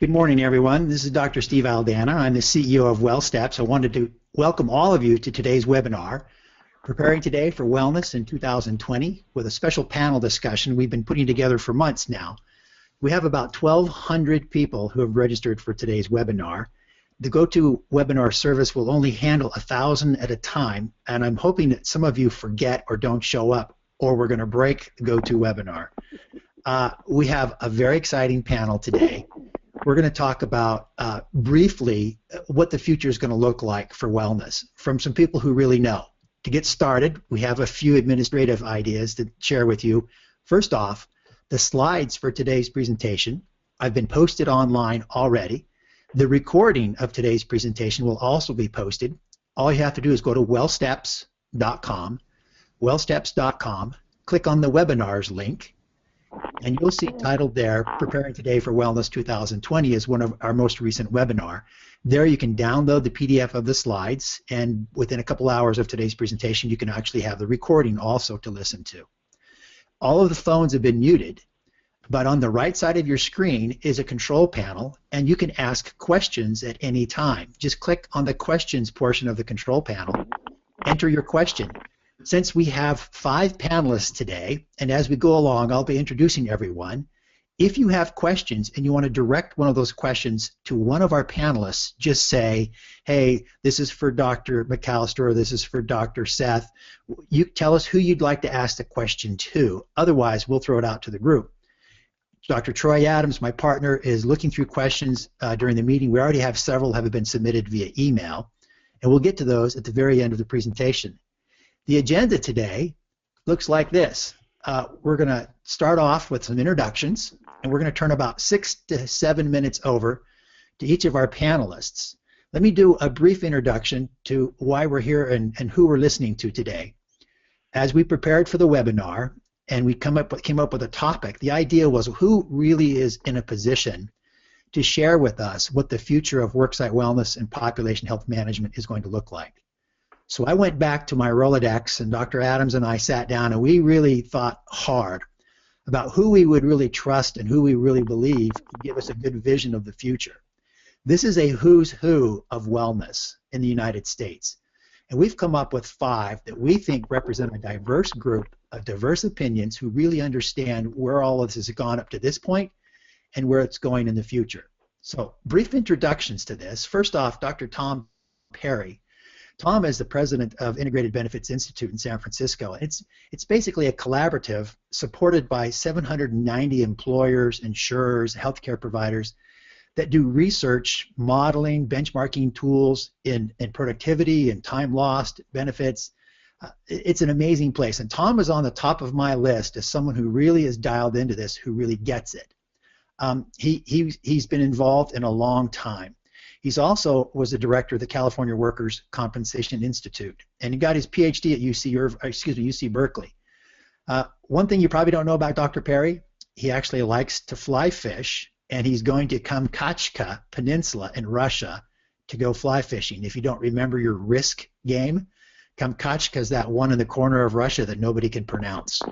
Good morning, everyone. This is Dr. Steve Aldana. I'm the CEO of WellSteps. I wanted to welcome all of you to today's webinar, Preparing Today for Wellness in 2020, with a special panel discussion we've been putting together for months now. We have about 1,200 people who have registered for today's webinar. The GoToWebinar service will only handle 1,000 at a time, and I'm hoping that some of you forget or don't show up, or we're going to break GoToWebinar. We have a very exciting panel today. We're going to talk about briefly what the future is going to look like for wellness from some people who really know. To get started, we have a few administrative ideas to share with you. First off, the slides for today's presentation have been posted online already. The recording of today's presentation will also be posted. All you have to do is go to wellsteps.com, click on the webinars link, and you'll see titled there, Preparing Today for Wellness 2020 is one of our most recent webinar. There you can download the PDF of the slides, and within a couple hours of today's presentation you can actually have the recording also to listen to. All of the phones have been muted, but on the right side of your screen is a control panel, and you can ask questions at any time. Just click on the questions portion of the control panel, enter your question. Since we have 5 panelists today, and as we go along I'll be introducing everyone, if you have questions and you want to direct one of those questions to one of our panelists, just say, hey, this is for Dr. McAllister, or this is for Dr. Seth. You tell us who you'd like to ask the question to. Otherwise, we'll throw it out to the group. Dr. Troy Adams, my partner, is looking through questions during the meeting. We already have several have been submitted via email, and we'll get to those at the very end of the presentation. The agenda today looks like this. We're going to start off with some introductions, and we're going to turn about 6 to 7 minutes over to each of our panelists. Let me do a brief introduction to why we're here and who we're listening to today. As we prepared for the webinar and we came up with a topic, the idea was who really is in a position to share with us what the future of worksite wellness and population health management is going to look like. So I went back to my Rolodex, and Dr. Adams and I sat down, and we really thought hard about who we would really trust and who we really believe could give us a good vision of the future. This is a who's who of wellness in the United States, and we've come up with 5 that we think represent a diverse group of diverse opinions who really understand where all of this has gone up to this point and where it's going in the future. So brief introductions to this. First off, Dr. Tom Perry. Tom is the president of Integrated Benefits Institute in San Francisco. It's basically a collaborative supported by 790 employers, insurers, healthcare providers that do research, modeling, benchmarking tools in productivity and time lost, benefits. It's an amazing place. And Tom is on the top of my list as someone who really is dialed into this, who really gets it. He's been involved in a long time. He's also was the director of the California Workers' Compensation Institute, and he got his PhD at UC Berkeley. One thing you probably don't know about Dr. Perry, he actually likes to fly fish, and he's going to Kamchatka Peninsula in Russia to go fly fishing. If you don't remember your Risk game, Kamchatka is that one in the corner of Russia that nobody can pronounce.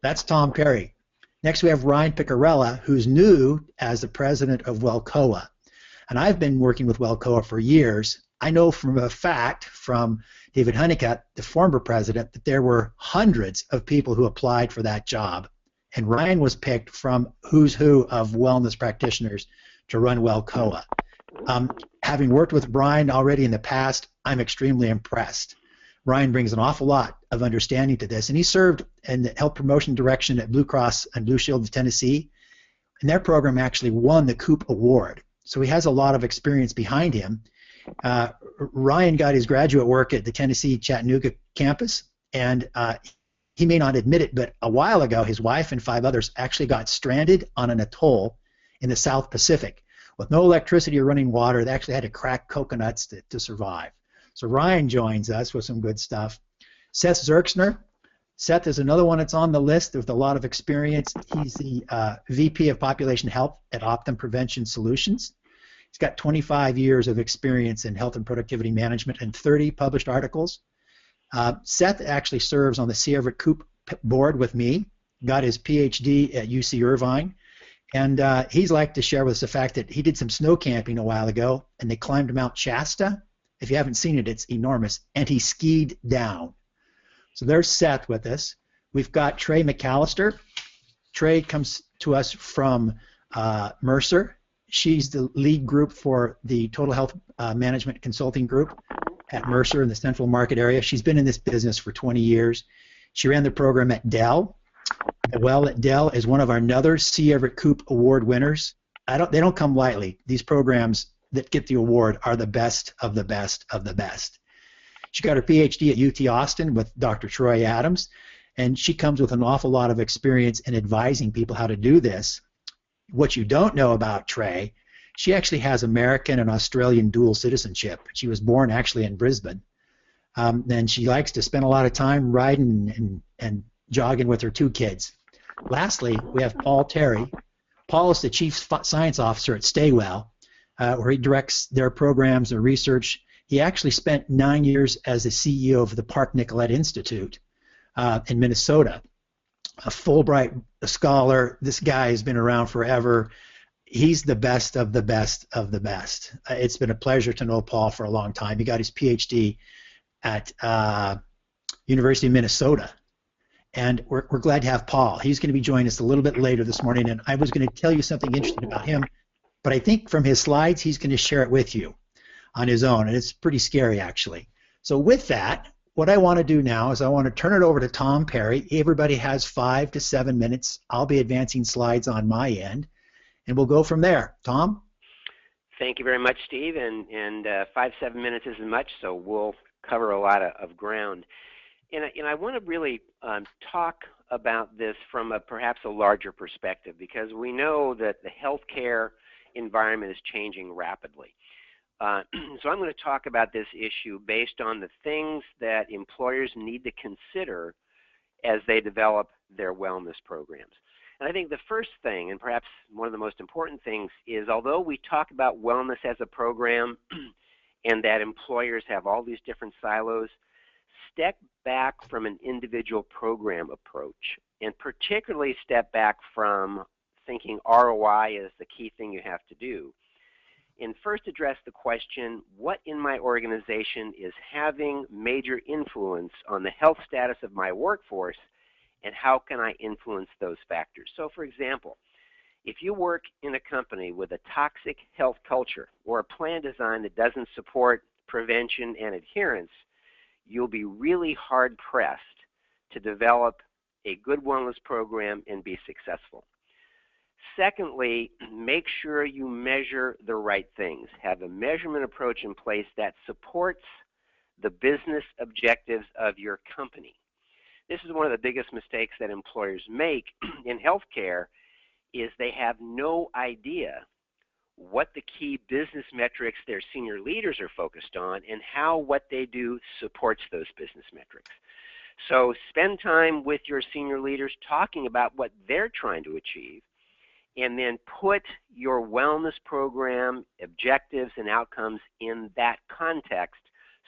That's Tom Perry. Next we have Ryan Piccarella, who's new as the president of WellCOA. And I've been working with WellCOA for years. I know from a fact from David Honeycutt, the former president, that there were hundreds of people who applied for that job. And Ryan was picked from who's who of wellness practitioners to run WellCOA. Having worked with Ryan already in the past, I'm extremely impressed. Ryan brings an awful lot of understanding to this, and he served in the health promotion direction at Blue Cross and Blue Shield of Tennessee, and their program actually won the COOP Award. So he has a lot of experience behind him. Ryan got his graduate work at the Tennessee Chattanooga campus, and he may not admit it, but a while ago his wife and 5 others actually got stranded on an atoll in the South Pacific with no electricity or running water. They actually had to crack coconuts to survive. So Ryan joins us with some good stuff. Seth Zerksner. Seth is another one that's on the list with a lot of experience. He's the VP of Population Health at Optum Prevention Solutions. He's got 25 years of experience in health and productivity management and 30 published articles. Seth actually serves on the Sierra COOP board with me, got his PhD at UC Irvine, And he's like to share with us the fact that he did some snow camping a while ago, and they climbed Mount Shasta. If you haven't seen it, it's enormous. And he skied down. So there's Seth with us. We've got Trey McAllister. Trey comes to us from Mercer. She's the lead group for the Total Health Management Consulting Group at Mercer in the Central Market area. She's been in this business for 20 years. She ran the program at Dell. Well, at Dell is one of our another C. Everett Koop Award winners. They don't come lightly. These programs that get the award are the best of the best of the best. She got her PhD at UT Austin with Dr. Troy Adams, and she comes with an awful lot of experience in advising people how to do this. What you don't know about Trey, she actually has American and Australian dual citizenship. She was born actually in Brisbane, and she likes to spend a lot of time riding and jogging with her 2 kids. Lastly, we have Paul Terry. Paul is the Chief Science Officer at Staywell, where he directs their programs and research. He actually spent 9 years as the CEO of the Park Nicollet Institute in Minnesota. A Fulbright scholar. This guy has been around forever. He's the best of the best of the best. It's been a pleasure to know Paul for a long time. He got his PhD at University of Minnesota. And we're glad to have Paul. He's going to be joining us a little bit later this morning, and I was going to tell you something interesting about him, but I think from his slides he's going to share it with you on his own, and it's pretty scary actually. So with that, what I want to do now is I want to turn it over to Tom Perry. Everybody has 5 to 7 minutes. I'll be advancing slides on my end, and we'll go from there. Tom? Thank you very much, Steve, and 5 to 7 minutes isn't much, so we'll cover a lot of ground. And I want to really talk about this from perhaps a larger perspective, because we know that the healthcare environment is changing rapidly. So I'm going to talk about this issue based on the things that employers need to consider as they develop their wellness programs. And I think the first thing, and perhaps one of the most important things, is although we talk about wellness as a program and that employers have all these different silos, step back from an individual program approach, and particularly step back from thinking ROI is the key thing you have to do, and first address the question, what in my organization is having major influence on the health status of my workforce, and how can I influence those factors? So for example, if you work in a company with a toxic health culture or a plan design that doesn't support prevention and adherence, you'll be really hard-pressed to develop a good wellness program and be successful. Secondly, make sure you measure the right things. Have a measurement approach in place that supports the business objectives of your company. This is one of the biggest mistakes that employers make in healthcare, is they have no idea what the key business metrics their senior leaders are focused on and how what they do supports those business metrics. So spend time with your senior leaders talking about what they're trying to achieve, and then put your wellness program objectives and outcomes in that context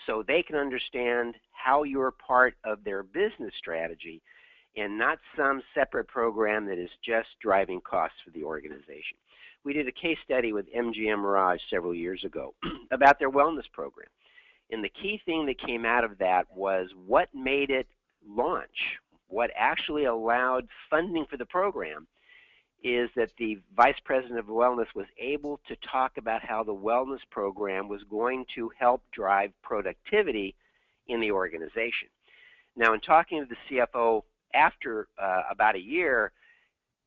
so they can understand how you're part of their business strategy and not some separate program that is just driving costs for the organization. We did a case study with MGM Mirage several years ago about their wellness program. And the key thing that came out of that was what made it launch, what actually allowed funding for the program, is that the vice president of wellness was able to talk about how the wellness program was going to help drive productivity in the organization. Now, in talking to the CFO after about a year,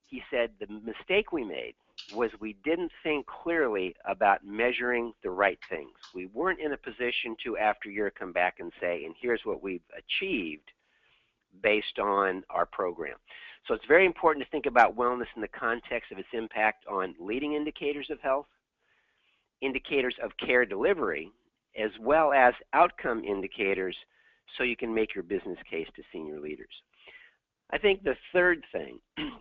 he said the mistake we made was we didn't think clearly about measuring the right things. We weren't in a position to, after a year, come back and say, and here's what we've achieved based on our program. So it's very important to think about wellness in the context of its impact on leading indicators of health, indicators of care delivery, as well as outcome indicators, so you can make your business case to senior leaders. I think the third thing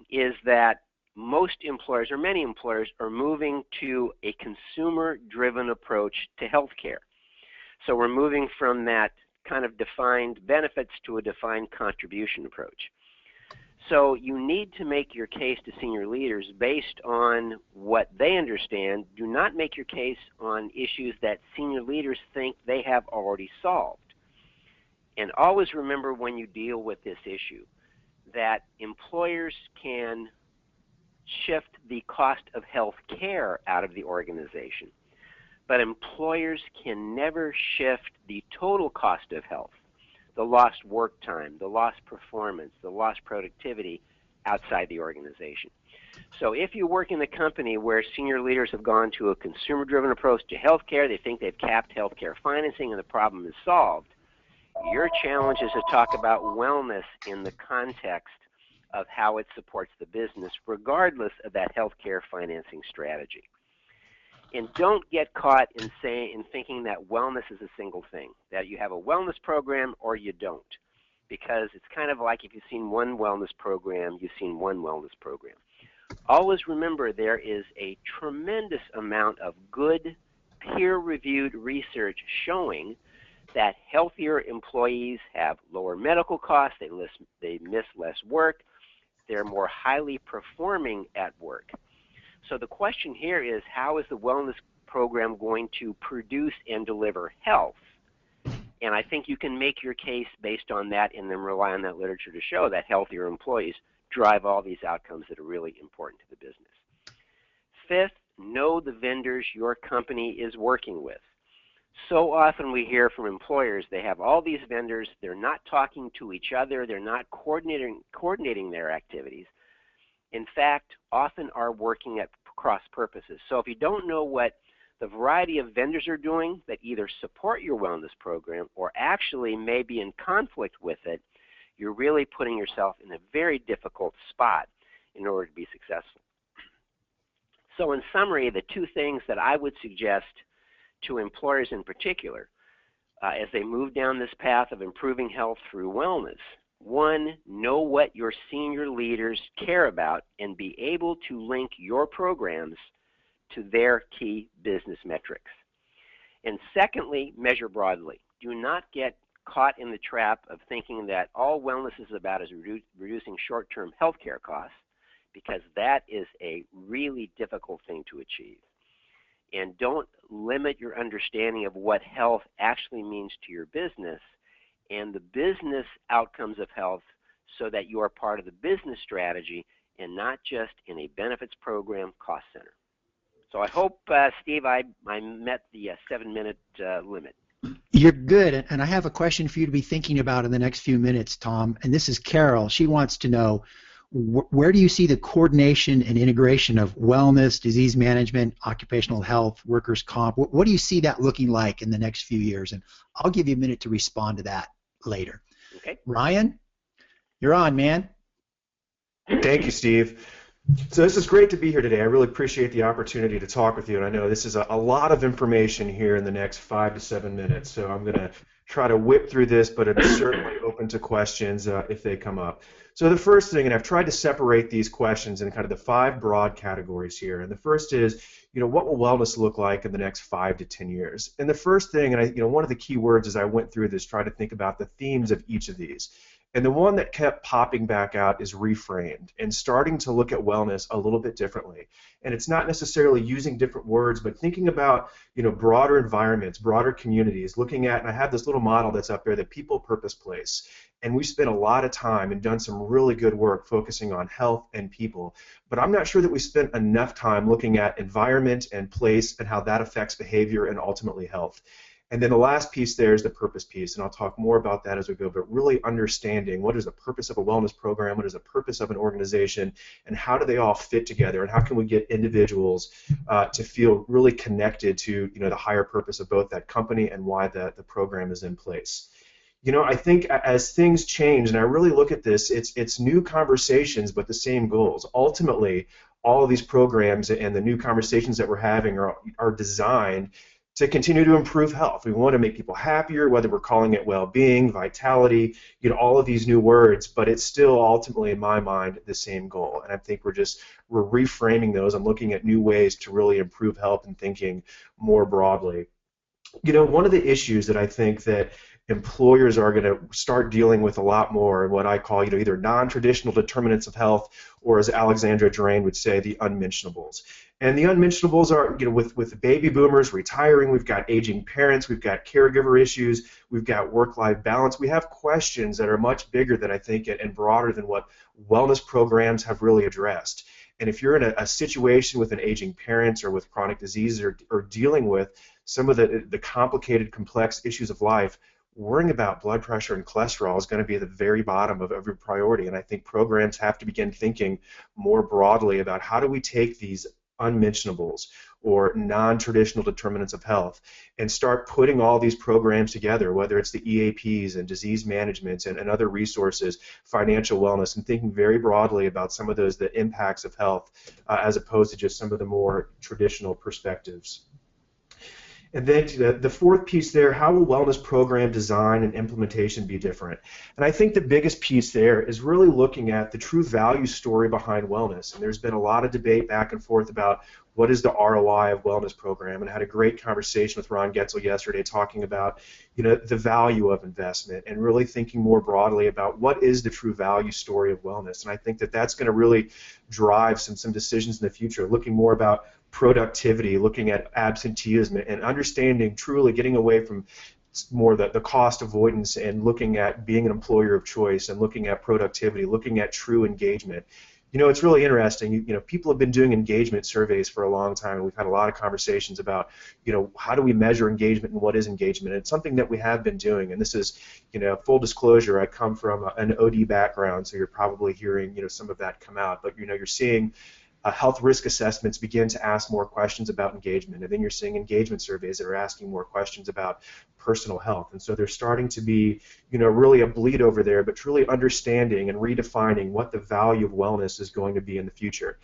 is that most employers, or many employers, are moving to a consumer-driven approach to healthcare. So we're moving from that kind of defined benefits to a defined contribution approach. So you need to make your case to senior leaders based on what they understand. Do not make your case on issues that senior leaders think they have already solved. And always remember when you deal with this issue that employers can shift the cost of health care out of the organization, but employers can never shift the total cost of health, the lost work time, the lost performance, the lost productivity outside the organization. So if you work in a company where senior leaders have gone to a consumer-driven approach to healthcare, they think they've capped healthcare financing and the problem is solved, your challenge is to talk about wellness in the context of how it supports the business, regardless of that healthcare financing strategy. And don't get caught in thinking that wellness is a single thing, that you have a wellness program or you don't, because it's kind of like if you've seen one wellness program, you've seen one wellness program. Always remember there is a tremendous amount of good peer-reviewed research showing that healthier employees have lower medical costs, they miss less work, they're more highly performing at work. So the question here is, how is the wellness program going to produce and deliver health? And I think you can make your case based on that and then rely on that literature to show that healthier employees drive all these outcomes that are really important to the business. Fifth, know the vendors your company is working with. So often we hear from employers they have all these vendors, they're not talking to each other, they're not coordinating their activities. In fact, often are working at cross purposes. So if you don't know what the variety of vendors are doing that either support your wellness program or actually may be in conflict with it, you're really putting yourself in a very difficult spot in order to be successful. So in summary, the two things that I would suggest to employers in particular as they move down this path of improving health through wellness. One, know what your senior leaders care about and be able to link your programs to their key business metrics. And secondly, measure broadly. Do not get caught in the trap of thinking that all wellness is about is reducing short-term health care costs, because that is a really difficult thing to achieve. And don't limit your understanding of what health actually means to your business and the business outcomes of health so that you are part of the business strategy and not just in a benefits program cost center. So I hope, Steve, I met the 7-minute limit. You're good, and I have a question for you to be thinking about in the next few minutes, Tom, and this is Carol. She wants to know, where do you see the coordination and integration of wellness, disease management, occupational health, workers' comp? What do you see that looking like in the next few years? And I'll give you a minute to respond to that later. Okay. Ryan, you're on, man. Thank you, Steve. So this is great to be here today. I really appreciate the opportunity to talk with you, and I know this is a lot of information here in the next 5 to 7 minutes, so I'm going to try to whip through this, but I'm certainly open to questions if they come up. So the first thing, and I've tried to separate these questions in kind of the 5 broad categories here, and the first is, what will wellness look like in the next 5 to 10 years? And the first thing, and one of the key words as I went through this, try to think about the themes of each of these. And the one that kept popping back out is reframed and starting to look at wellness a little bit differently. And it's not necessarily using different words, but thinking about broader environments, broader communities, looking at, and I have this little model that's up there, the people, purpose, place. And we've spent a lot of time and done some really good work focusing on health and people. But I'm not sure that we spent enough time looking at environment and place and how that affects behavior and ultimately health. And then the last piece there is the purpose piece, and I'll talk more about that as we go, but really understanding what is the purpose of a wellness program, what is the purpose of an organization, and how do they all fit together, and how can we get individuals to feel really connected to the higher purpose of both that company and why the program is in place. I think as things change, and I really look at this, it's new conversations but the same goals. Ultimately, all of these programs and the new conversations that we're having are designed to continue to improve health. We want to make people happier, whether we're calling it well-being, vitality, all of these new words, but it's still ultimately, in my mind, the same goal. And I think we're reframing those and looking at new ways to really improve health and thinking more broadly. One of the issues that I think that employers are going to start dealing with a lot more in what I call, either non-traditional determinants of health, or as Alexandra Drain would say, the unmentionables. And the unmentionables are, with baby boomers retiring, we've got aging parents, we've got caregiver issues, we've got work-life balance. We have questions that are much bigger than I think and broader than what wellness programs have really addressed. And if you're in a situation with an aging parent or with chronic disease, or dealing with some of the complicated, complex issues of life, worrying about blood pressure and cholesterol is going to be at the very bottom of every priority. And I think programs have to begin thinking more broadly about how do we take these unmentionables or non-traditional determinants of health and start putting all these programs together, whether it's the EAPs and disease management and other resources, financial wellness, and thinking very broadly about some of the impacts of health as opposed to just some of the more traditional perspectives. And then the fourth piece there, how will wellness program design and implementation be different? And I think the biggest piece there is really looking at the true value story behind wellness. And there's been a lot of debate back and forth about what is the ROI of wellness program, and I had a great conversation with Ron Getzel yesterday talking about the value of investment and really thinking more broadly about what is the true value story of wellness. And I think that that's going to really drive some decisions in the future, looking more about productivity, looking at absenteeism, and understanding, truly getting away from more the cost avoidance and looking at being an employer of choice and looking at productivity, looking at true engagement. It's really interesting. People have been doing engagement surveys for a long time, and we've had a lot of conversations about, how do we measure engagement and what is engagement? And it's something that we have been doing, and this is, full disclosure, I come from an OD background, so you're probably hearing, some of that come out, but, you're seeing health risk assessments begin to ask more questions about engagement, and then you're seeing engagement surveys that are asking more questions about personal health. And so there's starting to be, really a bleed over there, but truly understanding and redefining what the value of wellness is going to be in the future.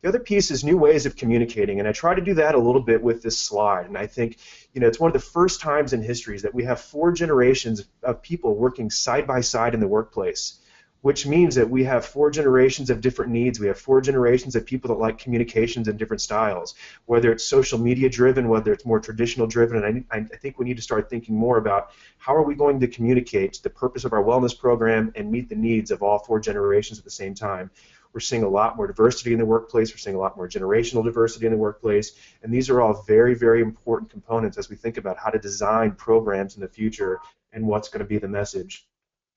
The other piece is new ways of communicating, and I try to do that a little bit with this slide. And I think, it's one of the first times in history that we have 4 generations of people working side by side in the workplace, which means that we have 4 generations of different needs. We have 4 generations of people that like communications in different styles, whether it's social media driven, whether it's more traditional driven. And I think we need to start thinking more about how are we going to communicate the purpose of our wellness program and meet the needs of all 4 generations at the same time. We're seeing a lot more diversity in the workplace. We're seeing a lot more generational diversity in the workplace. And these are all very, very important components as we think about how to design programs in the future and what's going to be the message.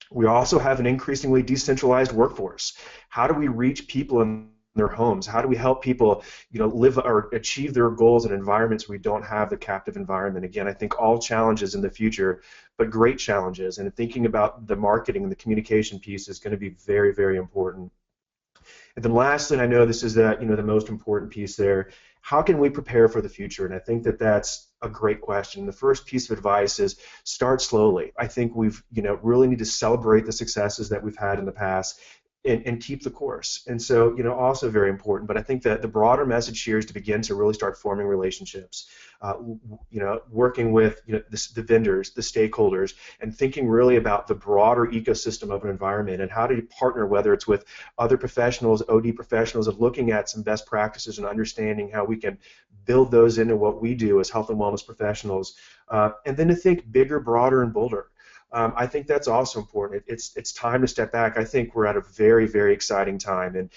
We also have an increasingly decentralized workforce. How do we reach people in their homes? How do we help people, live or achieve their goals in environments where we don't have the captive environment? Again, I think all challenges in the future, but great challenges. And thinking about the marketing and the communication piece is going to be very, very important. And then lastly, and I know this is the most important piece there, how can we prepare for the future? And I think that that's a great question. The first piece of advice is start slowly. I think we've really need to celebrate the successes that we've had in the past and keep the course. And so, also very important, but I think that the broader message here is to begin to really start forming relationships, working with the vendors, the stakeholders, and thinking really about the broader ecosystem of an environment and how to partner, whether it's with other professionals, OD professionals, and looking at some best practices and understanding how we can build those into what we do as health and wellness professionals, and then to think bigger, broader, and bolder. I think that's also important. It's time to step back. I think we're at a very, very exciting time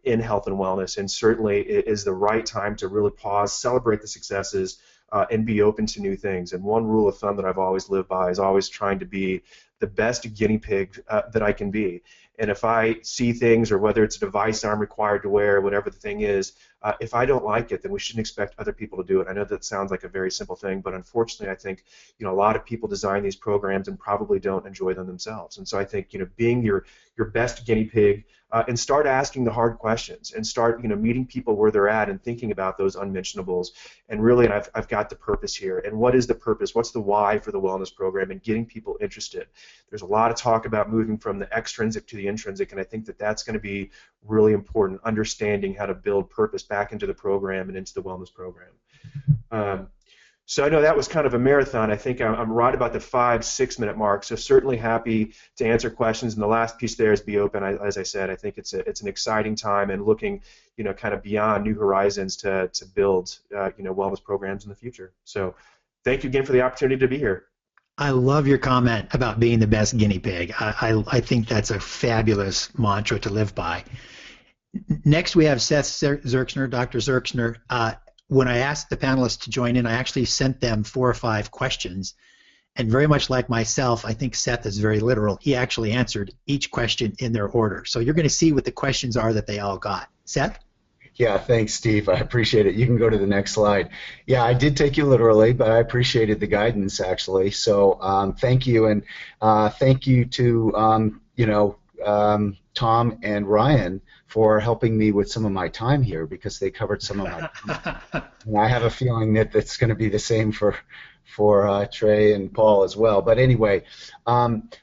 in health and wellness, and certainly it is the right time to really pause, celebrate the successes, and be open to new things. And one rule of thumb that I've always lived by is always trying to be the best guinea pig that I can be. And if I see things, or whether it's a device I'm required to wear, whatever the thing is, if I don't like it, then we shouldn't expect other people to do it. I know that sounds like a very simple thing, but unfortunately, I think a lot of people design these programs and probably don't enjoy them themselves. And so I think being your best guinea pig, and start asking the hard questions, and start meeting people where they're at and thinking about those unmentionables. And really, I've got the purpose here. And what is the purpose? What's the why for the wellness program? And getting people interested. There's a lot of talk about moving from the extrinsic to the intrinsic, and I think that that's going to be really important, understanding how to build purpose back into the program and into the wellness program. So I know that was kind of a marathon. I think I'm right about the 5-6 minute mark, so certainly happy to answer questions. And the last piece there is be open. As I said, I think it's an exciting time, and looking kind of beyond new horizons to build wellness programs in the future. So thank you again for the opportunity to be here. I love your comment about being the best guinea pig. I think that's a fabulous mantra to live by. Next, we have Seth Zerksner, Dr. Zerksner. When I asked the panelists to join in, I actually sent them 4 or 5 questions. And very much like myself, I think Seth is very literal. He actually answered each question in their order. So you're going to see what the questions are that they all got. Seth? Yeah, thanks, Steve. I appreciate it. You can go to the next slide. Yeah, I did take you literally, but I appreciated the guidance, actually. So thank you, and thank you to Tom and Ryan for helping me with some of my time here, because they covered some of my time. And I have a feeling that that's going to be the same for Trey and Paul as well. But anyway, what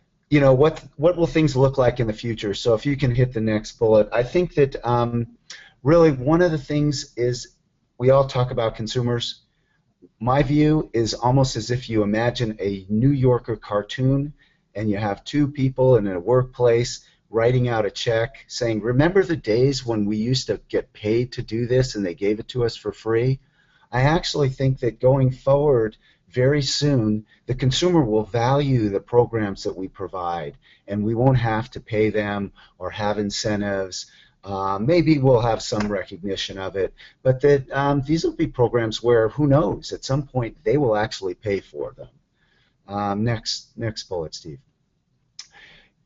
will things look like in the future? So if you can hit the next bullet, I think that really one of the things is we all talk about consumers. My view is almost as if you imagine a New Yorker cartoon and you have 2 people in a workplace writing out a check saying, remember the days when we used to get paid to do this and they gave it to us for free? I actually think that going forward, very soon, the consumer will value the programs that we provide, and we won't have to pay them or have incentives. Maybe we'll have some recognition of it, but that these will be programs where, who knows, at some point they will actually pay for them. Next bullet, Steve.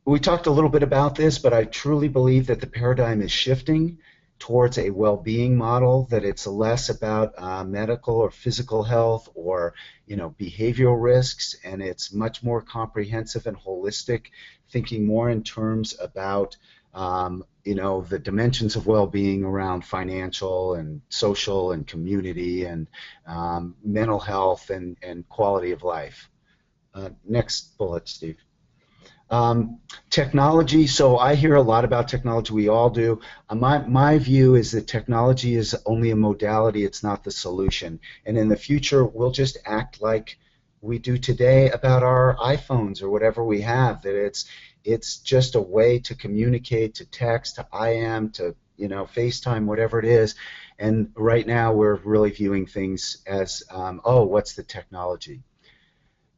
We talked a little bit about this, but I truly believe that the paradigm is shifting towards a well-being model, that it's less about medical or physical health or behavioral risks, and it's much more comprehensive and holistic, thinking more in terms about the dimensions of well-being around financial and social and community and mental health and quality of life. Next bullet, Steve. Technology, so I hear a lot about technology, we all do. My view is that technology is only a modality, it's not the solution. And in the future, we'll just act like we do today about our iPhones or whatever we have, that it's just a way to communicate, to text, to IM, to FaceTime, whatever it is. And right now we're really viewing things as, what's the technology?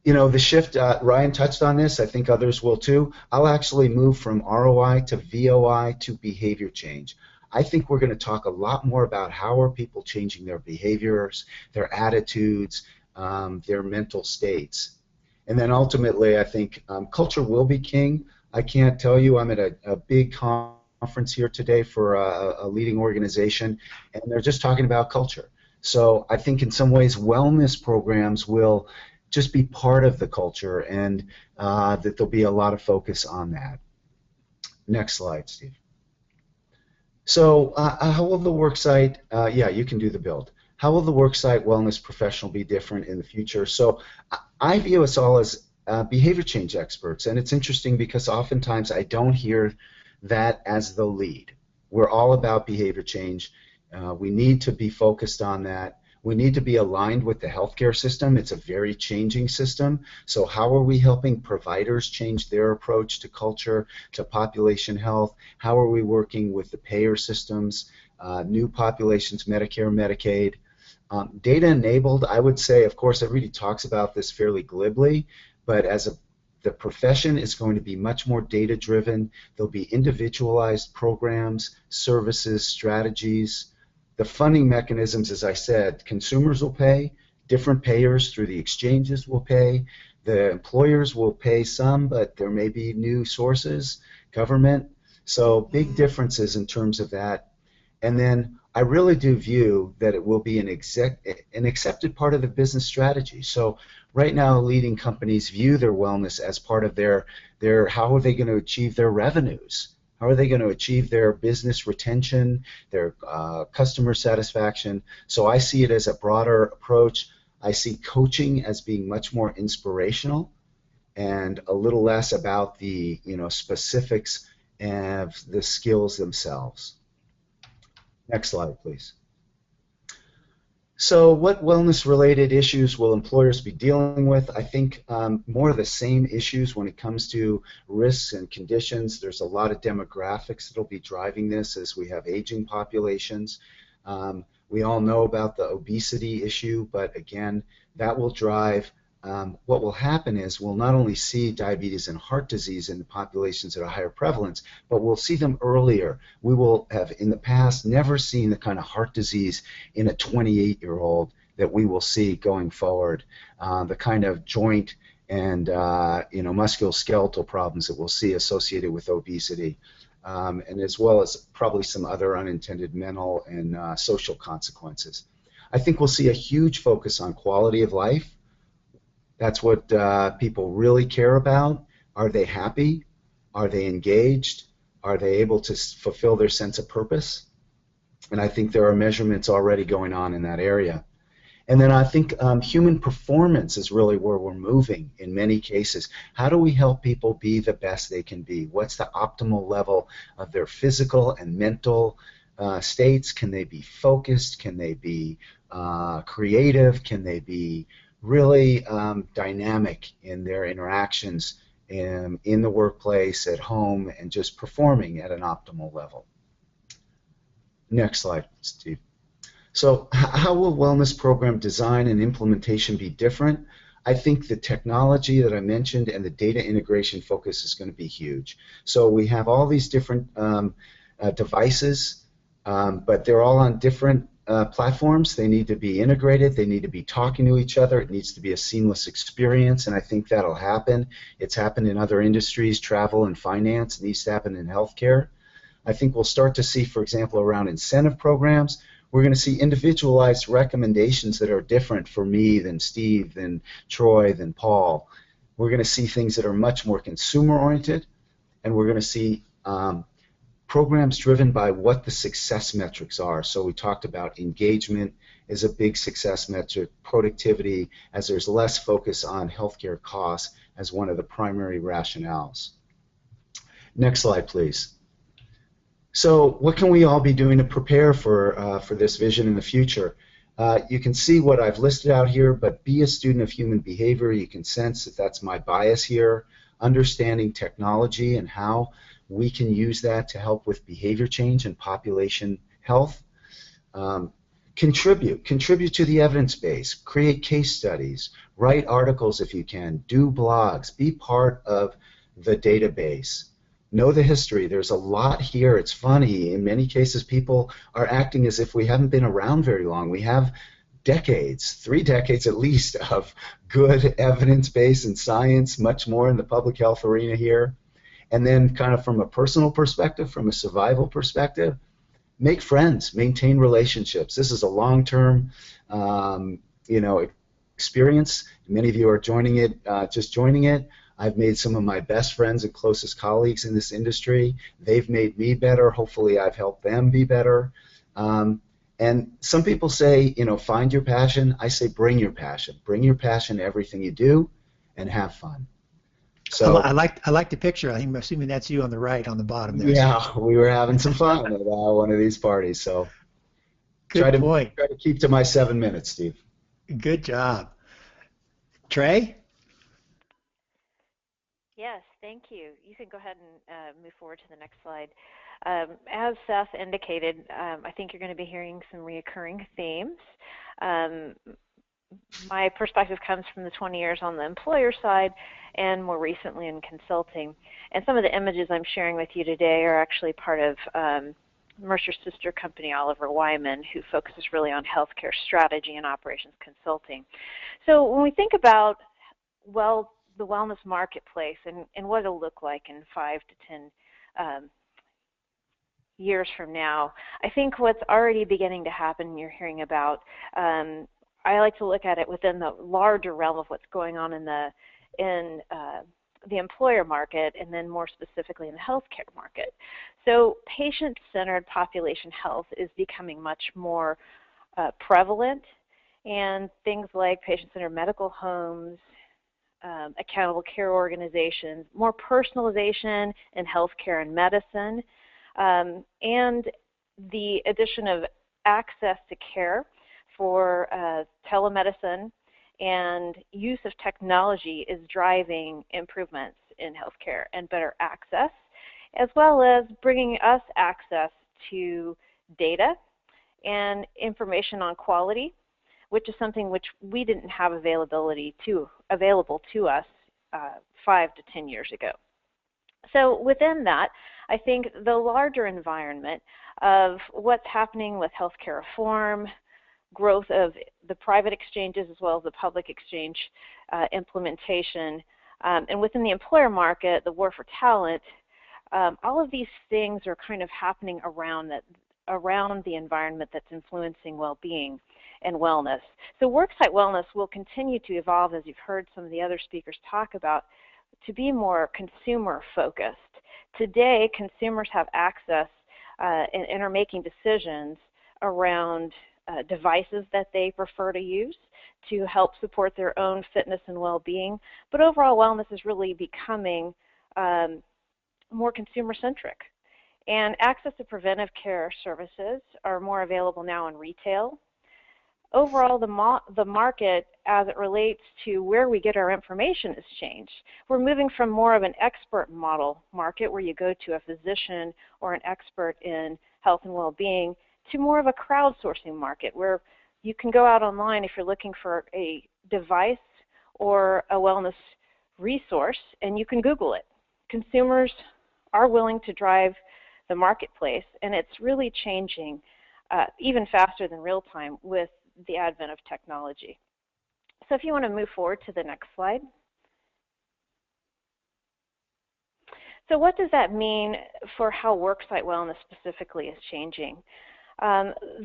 The shift, Ryan touched on this, I think others will too. I'll actually move from ROI to VOI to behavior change. I think we're going to talk a lot more about how are people changing their behaviors, their attitudes, their mental states. And then ultimately, I think culture will be king. I can't tell you, I'm at a big conference here today for a leading organization, and they're just talking about culture. So I think in some ways wellness programs will just be part of the culture, and that there'll be a lot of focus on that. Next slide, Steve. So how will the worksite, yeah, you can do the build. How will the worksite wellness professional be different in the future? So I view us all as behavior change experts, and it's interesting because oftentimes I don't hear that as the lead. We're all about behavior change. We need to be focused on that. We need to be aligned with the healthcare system. It's a very changing system. So how are we helping providers change their approach to culture, to population health? How are we working with the payer systems, new populations, Medicare, Medicaid? Data enabled, I would say, of course, everybody talks about this fairly glibly, but the profession is going to be much more data driven. There'll be individualized programs, services, strategies. The funding mechanisms, as I said, consumers will pay, different payers through the exchanges will pay, the employers will pay some, but there may be new sources, government, so big differences in terms of that. And then I really do view that it will be an accepted part of the business strategy. So right now leading companies view their wellness as part of their how are they going to achieve their revenues? How are they going to achieve their business retention, their customer satisfaction? So I see it as a broader approach. I see coaching as being much more inspirational and a little less about the specifics of the skills themselves. Next slide, please. So what wellness-related issues will employers be dealing with? I think more of the same issues when it comes to risks and conditions. There's a lot of demographics that will be driving this as we have aging populations. We all know about the obesity issue, but again, that will drive what will happen is we'll not only see diabetes and heart disease in the populations that are higher prevalence, but we'll see them earlier. We will have in the past never seen the kind of heart disease in a 28-year-old that we will see going forward, the kind of joint and musculoskeletal problems that we'll see associated with obesity, and as well as probably some other unintended mental and social consequences. I think we'll see a huge focus on quality of life. That's what people really care about. Are they happy? Are they engaged? Are they able to fulfill their sense of purpose? And I think there are measurements already going on in that area. And then I think human performance is really where we're moving in many cases. How do we help people be the best they can be? What's the optimal level of their physical and mental states? Can they be focused? Can they be creative? Can they be really dynamic in their interactions in the workplace, at home, and just performing at an optimal level? Next slide, Steve. So how will wellness program design and implementation be different? I think the technology that I mentioned and the data integration focus is going to be huge. So we have all these different devices, but they're all on different platforms. They need to be integrated. They need to be talking to each other. It needs to be a seamless experience, and I think that'll happen. It's happened in other industries, travel and finance. It needs to happen in healthcare. I think we'll start to see, for example, around incentive programs, we're going to see individualized recommendations that are different for me than Steve, than Troy, than Paul. We're going to see things that are much more consumer-oriented, and we're going to see programs driven by what the success metrics are. So we talked about engagement is a big success metric, productivity, as there's less focus on healthcare costs as one of the primary rationales. Next slide, please. So what can we all be doing to prepare for this vision in the future? You can see what I've listed out here, but be a student of human behavior. You can sense that that's my bias here. Understanding technology and how we can use that to help with behavior change and population health. Contribute to the evidence base. Create case studies. Write articles if you can. Do blogs. Be part of the database. Know the history. There's a lot here. It's funny. In many cases, people are acting as if we haven't been around very long. We have decades, 3 decades at least, of good evidence base and science, much more in the public health arena here. And then kind of from a personal perspective, from a survival perspective, make friends, maintain relationships. This is a long-term experience. Many of you are joining it, just joining it. I've made some of my best friends and closest colleagues in this industry. They've made me better. Hopefully I've helped them be better. And some people say, find your passion. I say bring your passion. Bring your passion to everything you do and have fun. So I like the picture. I'm assuming that's you on the right, on the bottom there. Yeah, we were having some fun at one of these parties. So Good point. Try to keep to my 7 minutes, Steve. Good job. Trey? Yes, thank you. You can go ahead and move forward to the next slide. As Seth indicated, I think you're going to be hearing some reoccurring themes. My perspective comes from the 20 years on the employer side and more recently in consulting. And some of the images I'm sharing with you today are actually part of Mercer's sister company, Oliver Wyman, who focuses really on healthcare strategy and operations consulting. So when we think about, the wellness marketplace and what it'll look like in 5 to 10 years from now, I think what's already beginning to happen, you're hearing about, I like to look at it within the larger realm of what's going on in the employer market, and then more specifically in the healthcare market. So patient-centered population health is becoming much more prevalent, and things like patient-centered medical homes, accountable care organizations, more personalization in healthcare and medicine, and the addition of access to care for telemedicine and use of technology is driving improvements in healthcare and better access, as well as bringing us access to data and information on quality, which is something which we didn't have available to us 5 to 10 years ago. So within that, I think the larger environment of what's happening with healthcare reform, growth of the private exchanges as well as the public exchange implementation, and within the employer market, the war for talent, all of these things are kind of happening around the environment that's influencing well-being and wellness. So worksite wellness will continue to evolve, as you've heard some of the other speakers talk about, to be more consumer-focused. Today, consumers have access and are making decisions around devices that they prefer to use to help support their own fitness and well-being. But overall wellness is really becoming more consumer-centric. And access to preventive care services are more available now in retail. Overall, the market, as it relates to where we get our information, has changed. We're moving from more of an expert model market, where you go to a physician or an expert in health and well-being, to more of a crowdsourcing market, where you can go out online if you're looking for a device or a wellness resource, and you can Google it. Consumers are willing to drive the marketplace, and it's really changing even faster than real time with the advent of technology. So if you want to move forward to the next slide. So what does that mean for how worksite wellness specifically is changing?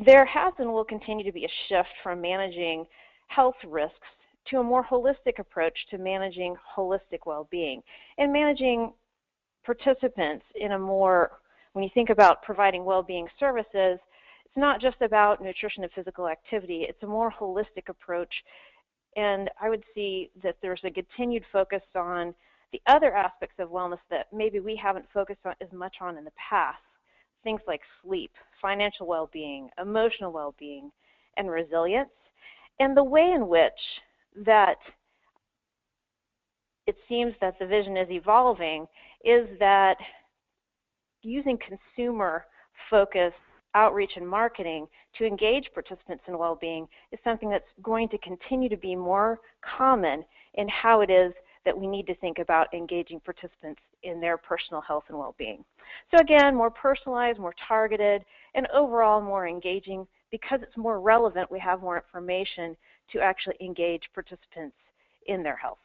There has and will continue to be a shift from managing health risks to a more holistic approach to managing holistic well-being and managing participants in a more, when you think about providing well-being services, it's not just about nutrition and physical activity, it's a more holistic approach. And I would see that there's a continued focus on the other aspects of wellness that maybe we haven't focused on as much on in the past. Things like sleep, financial well-being, emotional well-being, and resilience. And the way in which that it seems that the vision is evolving is that using consumer-focused outreach and marketing to engage participants in well-being is something that's going to continue to be more common in how it is that we need to think about engaging participants in their personal health and well-being. So again, more personalized, more targeted, and overall more engaging. Because it's more relevant, we have more information to actually engage participants in their health.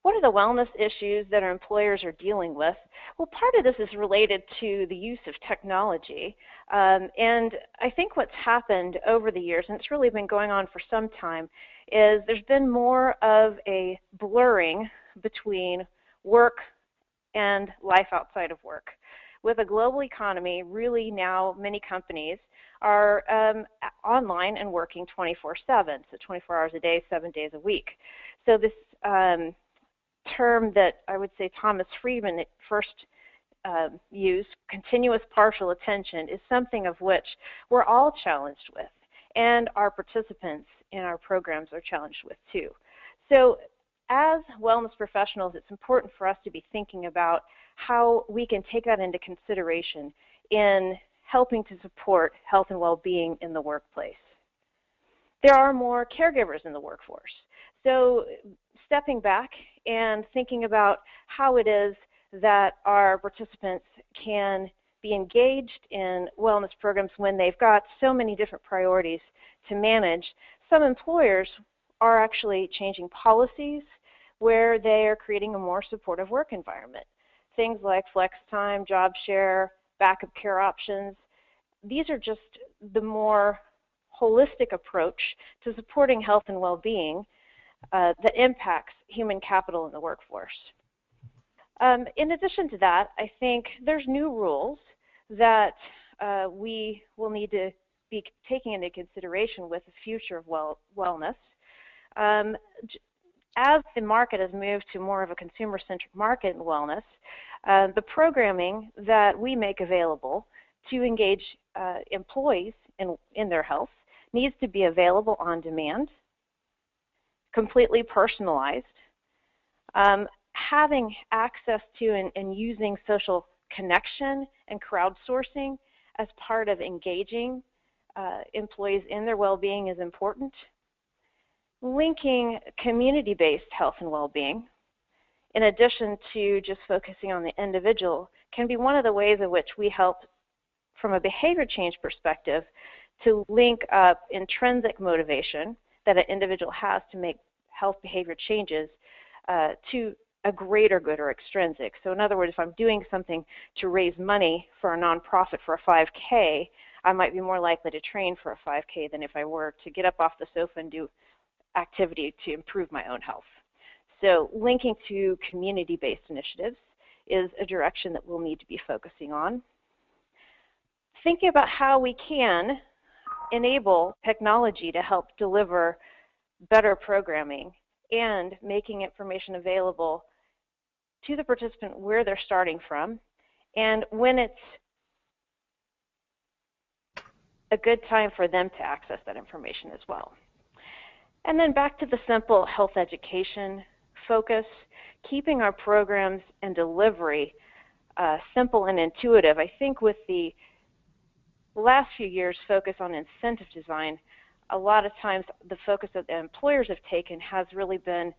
What are the wellness issues that our employers are dealing with? Well, part of this is related to the use of technology. And I think what's happened over the years, and it's really been going on for some time, is there's been more of a blurring between work and life outside of work. With a global economy, really now many companies are online and working 24/7, so 24 hours a day, 7 days a week. So this term that I would say Thomas Friedman first used, continuous partial attention, is something of which we're all challenged with, and our participants in our programs are challenged with too. So as wellness professionals, it's important for us to be thinking about how we can take that into consideration in helping to support health and well-being in the workplace. There are more caregivers in the workforce. So stepping back and thinking about how it is that our participants can be engaged in wellness programs when they've got so many different priorities to manage. Some employers are actually changing policies where they are creating a more supportive work environment. Things like flex time, job share, backup care options. These are just the more holistic approach to supporting health and well-being that impacts human capital in the workforce. In addition to that, I think there's new rules that we will need to be taking into consideration with the future of wellness. As the market has moved to more of a consumer-centric market in wellness, the programming that we make available to engage employees in their health needs to be available on demand, completely personalized, having access to and using social connection and crowdsourcing as part of engaging employees in their well-being is important. Linking community-based health and well-being, in addition to just focusing on the individual, can be one of the ways in which we help, from a behavior change perspective, to link up intrinsic motivation that an individual has to make health behavior changes to a greater good or extrinsic. So in other words, if I'm doing something to raise money for a nonprofit for a 5K, I might be more likely to train for a 5K than if I were to get up off the sofa and do activity to improve my own health. So linking to community-based initiatives is a direction that we'll need to be focusing on. Thinking about how we can enable technology to help deliver better programming and making information available to the participant where they're starting from and when it's a good time for them to access that information as well. And then back to the simple health education focus, keeping our programs and delivery simple and intuitive. I think with the last few years' focus on incentive design, a lot of times the focus that the employers have taken has really been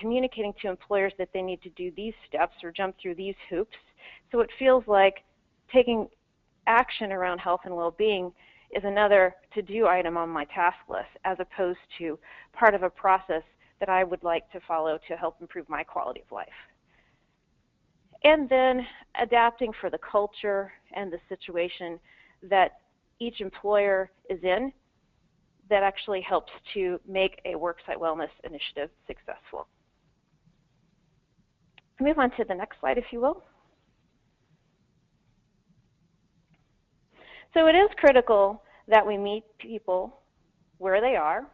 communicating to employers that they need to do these steps or jump through these hoops. So it feels like taking action around health and well-being is another to-do item on my task list, as opposed to part of a process that I would like to follow to help improve my quality of life. And then adapting for the culture and the situation that each employer is in that actually helps to make a worksite wellness initiative successful. Move on to the next slide, if you will. So it is critical that we meet people where they are,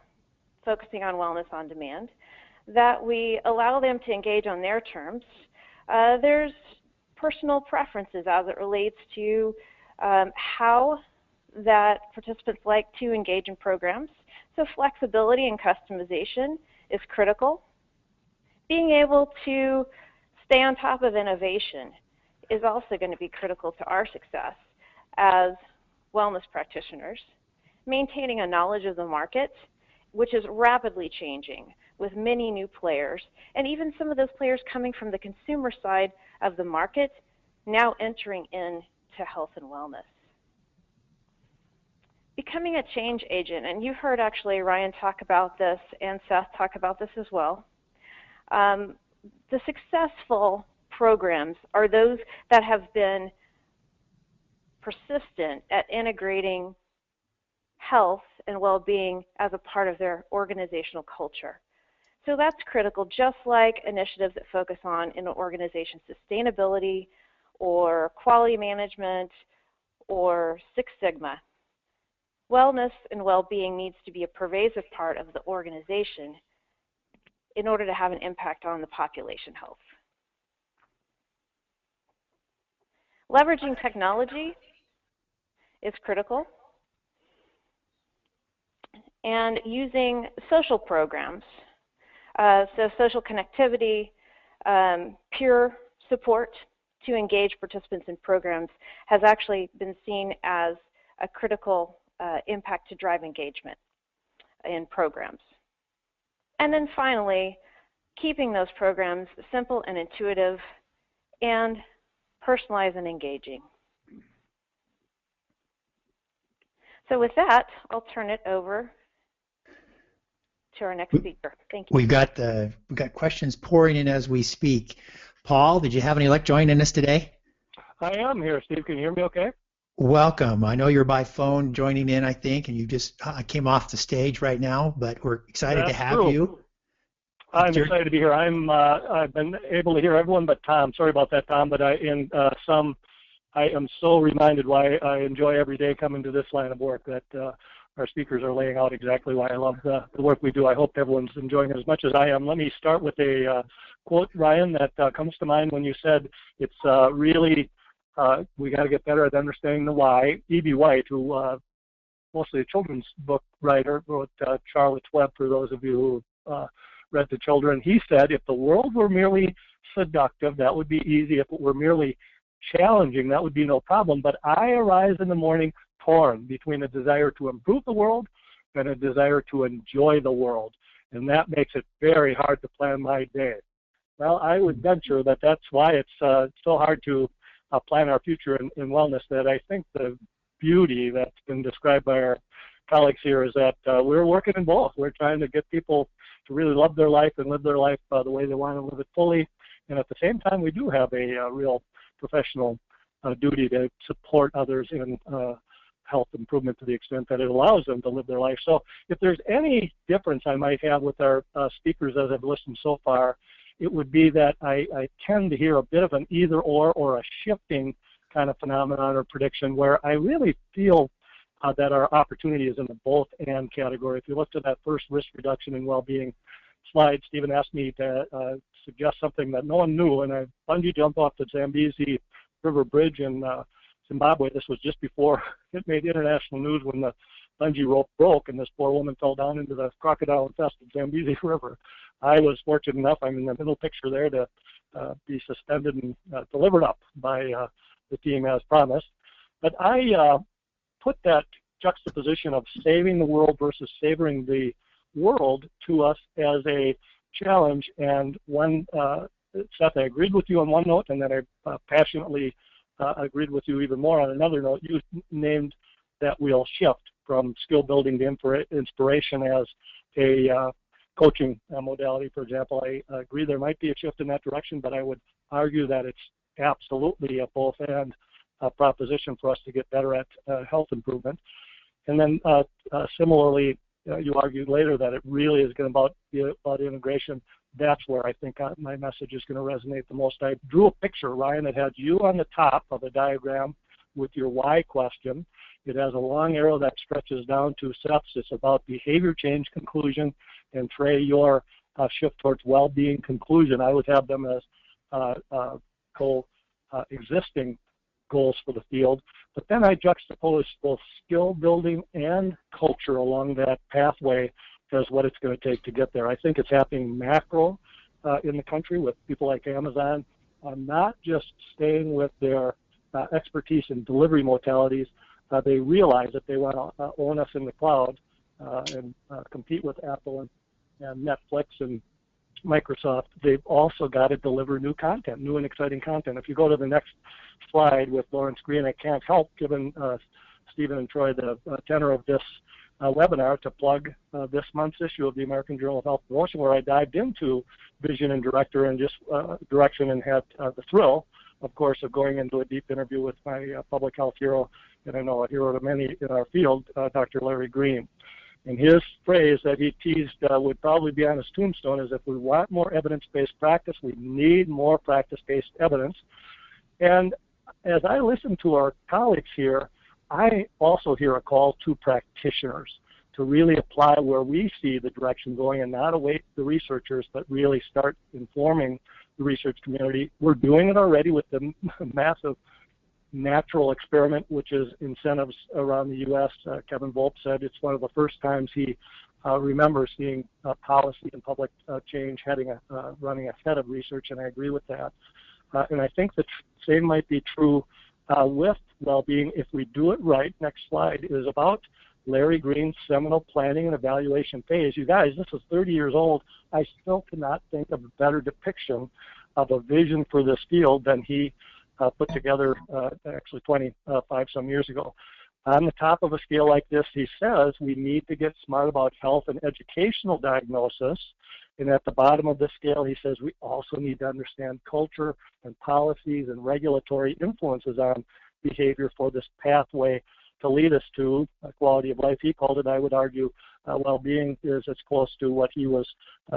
focusing on wellness on demand, that we allow them to engage on their terms. There's personal preferences as it relates to how that participants like to engage in programs. So flexibility and customization is critical. Being able to stay on top of innovation is also going to be critical to our success as wellness practitioners. Maintaining a knowledge of the market, which is rapidly changing with many new players, and even some of those players coming from the consumer side of the market now entering into health and wellness. Becoming a change agent, and you heard actually Ryan talk about this and Seth talk about this as well. The successful programs are those that have been persistent at integrating health and well-being as a part of their organizational culture. So that's critical, just like initiatives that focus on in an organization sustainability or quality management or Six Sigma. Wellness and well-being needs to be a pervasive part of the organization in order to have an impact on the population health. Leveraging technology is critical, and using social programs, so social connectivity, peer support to engage participants in programs has actually been seen as a critical impact to drive engagement in programs. And then finally, keeping those programs simple and intuitive and personalized and engaging. So with that, I'll turn it over to our next speaker. Thank you. We've got questions pouring in as we speak. Paul, did you have any luck joining us today? I am here, Steve. Can you hear me okay? Welcome. I know you're by phone joining in, I think, and you just came off the stage right now, but we're excited to have you. I'm excited to be here. I've been able to hear everyone but Tom. Sorry about that, Tom, but I am so reminded why I enjoy every day coming to this line of work, that our speakers are laying out exactly why I love the work we do. I hope everyone's enjoying it as much as I am. Let me start with a quote, Ryan, that comes to mind when you said it's really we got to get better at understanding the why. E.B. White, who mostly a children's book writer, wrote Charlotte's Web, for those of you who read to children. He said, if the world were merely seductive, that would be easy. If it were merely challenging, that would be no problem. But I arise in the morning torn between a desire to improve the world and a desire to enjoy the world. And that makes it very hard to plan my day. Well, I would venture that that's why it's so hard to plan our future in wellness, that I think the beauty that's been described by our colleagues here is that we're working in both. We're trying to get people to really love their life and live their life the way they want to live it fully. And at the same time, we do have a real professional duty to support others in health improvement to the extent that it allows them to live their life. So if there's any difference I might have with our speakers as I've listened so far, it would be that I tend to hear a bit of an either or a shifting kind of phenomenon or prediction, where I really feel that our opportunity is in the both and category. If you look at that first risk reduction and well-being slide, Stephen asked me to suggest something that no one knew, and I bungee jumped off the Zambezi River Bridge in Zimbabwe. This was just before it made international news when the bungee rope broke and this poor woman fell down into the crocodile-infested Zambezi River. I was fortunate enough, I'm in the middle picture there, to be suspended and delivered up by the team as promised. But I put that juxtaposition of saving the world versus savoring the world to us as a challenge, and one, Seth, I agreed with you on one note, and then I passionately agreed with you even more on another note. You named that we'll shift from skill building to inspiration as a coaching modality, for example. I agree there might be a shift in that direction, but I would argue that it's absolutely a both and proposition for us to get better at health improvement. And then similarly, you argued later that it really is going to be about integration. That's where I think my message is going to resonate the most. I drew a picture, Ryan, that had you on the top of a diagram with your why question. It has a long arrow that stretches down to Seth's. It's about behavior change conclusion, and Trey, your shift towards well-being conclusion. I would have them as co-existing goals for the field. But then I juxtapose both skill building and culture along that pathway as what it's going to take to get there. I think it's happening macro in the country with people like Amazon, not just staying with their expertise in delivery modalities. They realize that they want to own us in the cloud and compete with Apple and Netflix and Microsoft. They've also got to deliver new content, new and exciting content. If you go to the next slide with Lawrence Green, I can't help, given Stephen and Troy the tenor of this webinar, to plug this month's issue of the American Journal of Health Promotion, where I dived into vision and direction and had the thrill, of course, of going into a deep interview with my public health hero, and I know a hero to many in our field, Dr. Larry Green. And his phrase that he teased would probably be on his tombstone is, if we want more evidence-based practice, we need more practice-based evidence. And as I listen to our colleagues here, I also hear a call to practitioners to really apply where we see the direction going and not await the researchers, but really start informing the research community. We're doing it already with the massive natural experiment, which is incentives around the U.S. Kevin Volpe said it's one of the first times he remembers seeing policy and public change running ahead of research, and I agree with that. And I think the same might be true with well-being if we do it right. Next slide is about Larry Green's seminal planning and evaluation phase. You guys, this is 30 years old. I still cannot think of a better depiction of a vision for this field than he put together actually 25 some years ago. On the top of a scale like this, he says we need to get smart about health and educational diagnosis. And at the bottom of the scale, he says we also need to understand culture and policies and regulatory influences on behavior for this pathway to lead us to quality of life. He called it, I would argue, well-being is as close to what he was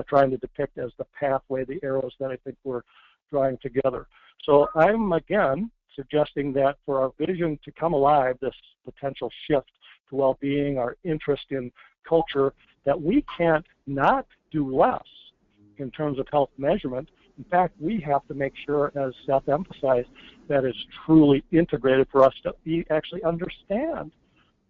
trying to depict as the pathway, the arrows that I think we're drawing together. So I'm, again, suggesting that for our vision to come alive, this potential shift to well-being, our interest in culture, that we can't not do less in terms of health measurement. In fact, we have to make sure, as Seth emphasized, that it's truly integrated for us to actually understand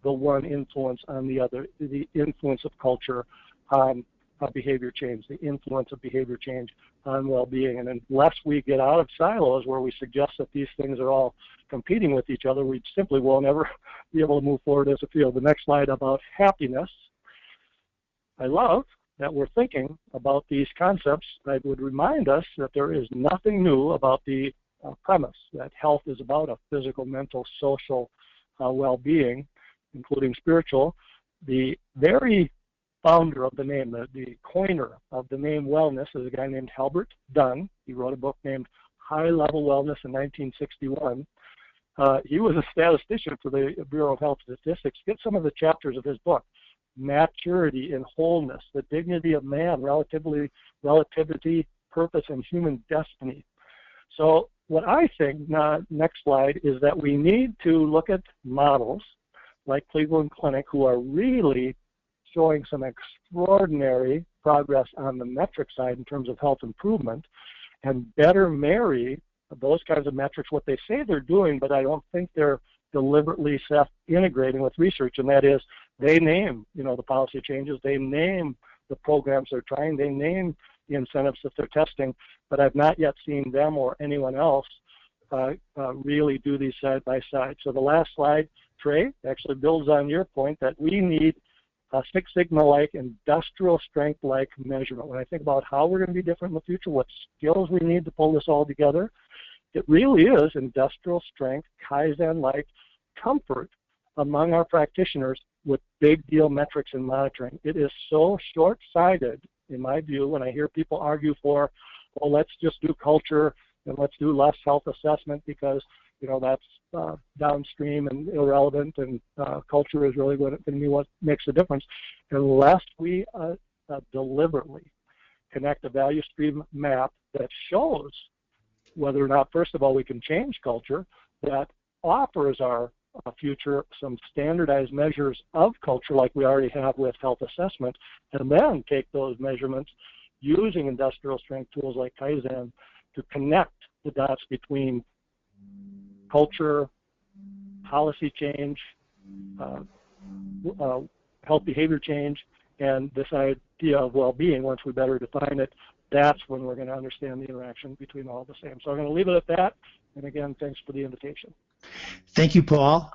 the one influence on the other, the influence of culture on behavior change, the influence of behavior change on well-being. And unless we get out of silos where we suggest that these things are all competing with each other, we simply will never be able to move forward as a field. The next slide about happiness. I love that we're thinking about these concepts. I would remind us that there is nothing new about the premise that health is about a physical, mental, social well-being, including spiritual. The very founder of the name, the coiner of the name wellness, is a guy named Halbert Dunn. He wrote a book named High Level Wellness in 1961. He was a statistician for the Bureau of Health Statistics. Get some of the chapters of his book. Maturity and wholeness, the dignity of man, relativity, purpose, and human destiny. So what I think, next slide, is that we need to look at models like Cleveland Clinic who are really showing some extraordinary progress on the metric side in terms of health improvement, and better marry those kinds of metrics, what they say they're doing, but I don't think they're deliberately integrating with research, and that is they name, the policy changes, they name the programs they're trying, they name the incentives that they're testing, but I've not yet seen them or anyone else really do these side by side. So the last slide, Trey, actually builds on your point that we need Six Sigma-like, industrial strength-like measurement. When I think about how we're going to be different in the future, what skills we need to pull this all together, it really is industrial strength, Kaizen-like comfort among our practitioners with big deal metrics and monitoring. It is so short-sighted, in my view, when I hear people argue for, well, let's just do culture and let's do less health assessment because that's downstream and irrelevant, and culture is really going to be what makes the difference. Unless we deliberately connect a value stream map that shows whether or not, first of all, we can change culture, that offers our future some standardized measures of culture like we already have with health assessment, and then take those measurements using industrial strength tools like Kaizen to connect the dots between culture, policy change, health behavior change, and this idea of well-being. Once we better define it, that's when we're going to understand the interaction between all the same. So I'm going to leave it at that. And again, thanks for the invitation. Thank you, Paul.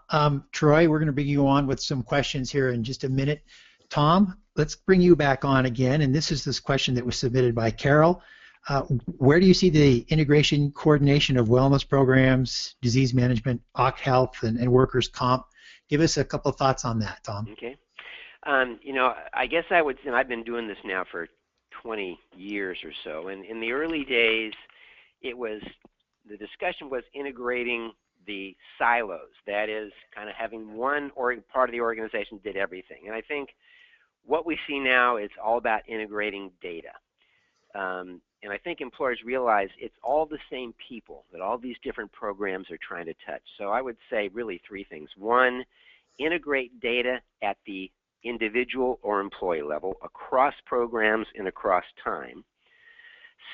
Troy, we're going to bring you on with some questions here in just a minute. Tom, let's bring you back on again. And this question that was submitted by Carol. Where do you see the integration, coordination of wellness programs, disease management, OC health, and workers' comp? Give us a couple of thoughts on that, Tom. Okay. I guess I would say I've been doing this now for 20 years or so, and in the early days, the discussion was integrating the silos. That is, kind of having one part of the organization did everything. And I think what we see now is all about integrating data. And I think employers realize it's all the same people that all these different programs are trying to touch. So I would say really three things. One, integrate data at the individual or employee level across programs and across time.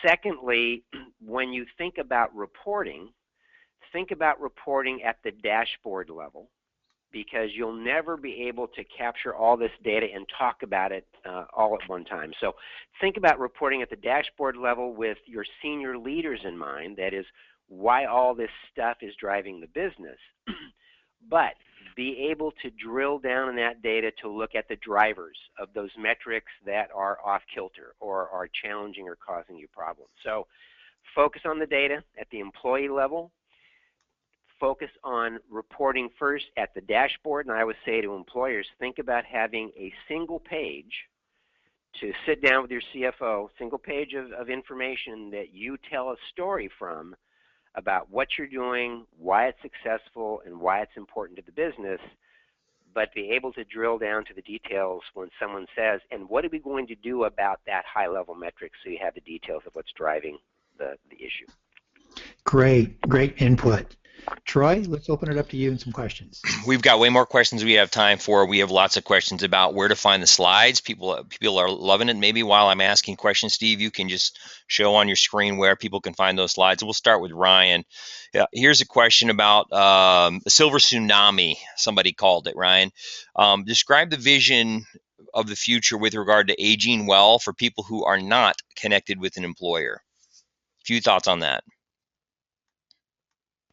Secondly, when you think about reporting at the dashboard level, because you'll never be able to capture all this data and talk about it all at one time. So think about reporting at the dashboard level with your senior leaders in mind, that is why all this stuff is driving the business, but be able to drill down in that data to look at the drivers of those metrics that are off kilter or are challenging or causing you problems. So focus on the data at the employee level. Focus on reporting first at the dashboard, and I would say to employers, think about having a single page to sit down with your CFO, single page of information that you tell a story from about what you're doing, why it's successful, and why it's important to the business, but be able to drill down to the details when someone says, and what are we going to do about that high-level metric, so you have the details of what's driving the issue. Great input. Troy, let's open it up to you and some questions. We've got way more questions we have time for. We have lots of questions about where to find the slides. People are loving it. Maybe while I'm asking questions, Steve, you can just show on your screen where people can find those slides. We'll start with Ryan. Here's a question about a silver tsunami, somebody called it, Ryan. Describe the vision of the future with regard to aging well for people who are not connected with an employer. few thoughts on that.